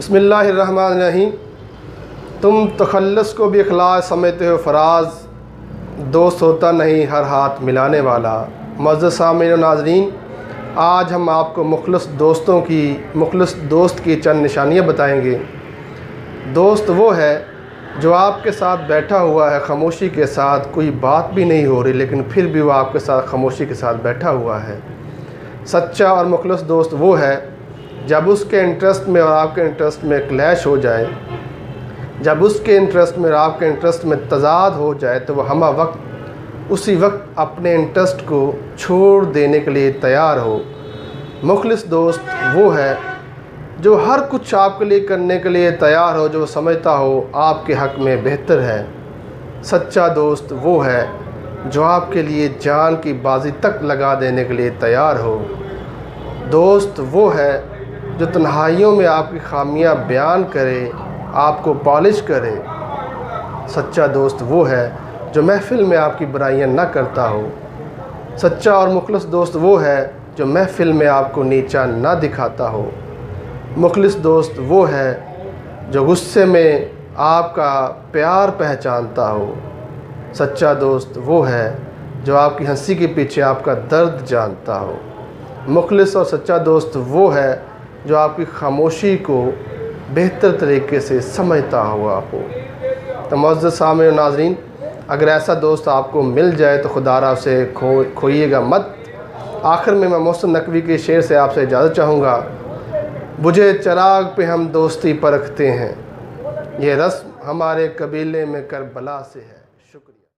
बिस्मिल्लाहिर्रहमानिर्रहीम। तुम तखल्लुस को भी इखलास समझते हो फराज, दोस्त होता नहीं हर हाथ मिलाने वाला। मुअज़्ज़ज़ सामीन व नाज़रीन, आज हम आपको मुखलिस दोस्त की चंद निशानियाँ बताएंगे। दोस्त वो है जो आपके साथ बैठा हुआ है खामोशी के साथ, कोई बात भी नहीं हो रही लेकिन फिर भी वो आपके साथ खामोशी के साथ बैठा हुआ है। सच्चा और मुखलिस दोस्त वो है जब उसके इंटरेस्ट में और आपके इंटरेस्ट में क्लैश हो जाए, जब उसके इंटरेस्ट में और आपके इंटरेस्ट में तज़ाद हो जाए तो वह हमा वक्त उसी वक्त अपने इंटरेस्ट को छोड़ देने के लिए तैयार हो। मुखलिस दोस्त वो है जो हर कुछ आपके लिए करने के लिए तैयार हो, जो समझता हो आपके हक़ में बेहतर है। सच्चा दोस्त वो है जो आपके लिए जान की बाजी तक लगा देने के लिए तैयार हो। दोस्त वो है जो तन्हाइयों में आपकी खामियां बयान करे, आपको पॉलिश करे। सच्चा दोस्त वो है जो महफ़िल में आपकी बुराइयां न करता हो। सच्चा और मुखलिस दोस्त वो है जो महफ़िल में आपको नीचा न दिखाता हो। मुखलिस दोस्त वो है जो गुस्से में आपका प्यार पहचानता हो। सच्चा दोस्त वो है जो आपकी हंसी के पीछे आपका दर्द जानता हो। मुखलिस और सच्चा दोस्त वो है जो आपकी खामोशी को बेहतर तरीके से समझता हुआ हो। तो मुअज़्ज़ज़ सामीन व नाज़रीन, अगर ऐसा दोस्त आपको मिल जाए तो खुदारा उसे खोइएगा मत। आखिर में मैं मोहसिन नकवी के शेर से आपसे इजाज़त चाहूँगा। बुझे चिराग पे हम दोस्ती परखते हैं, ये रस्म हमारे कबीले में करबला से है।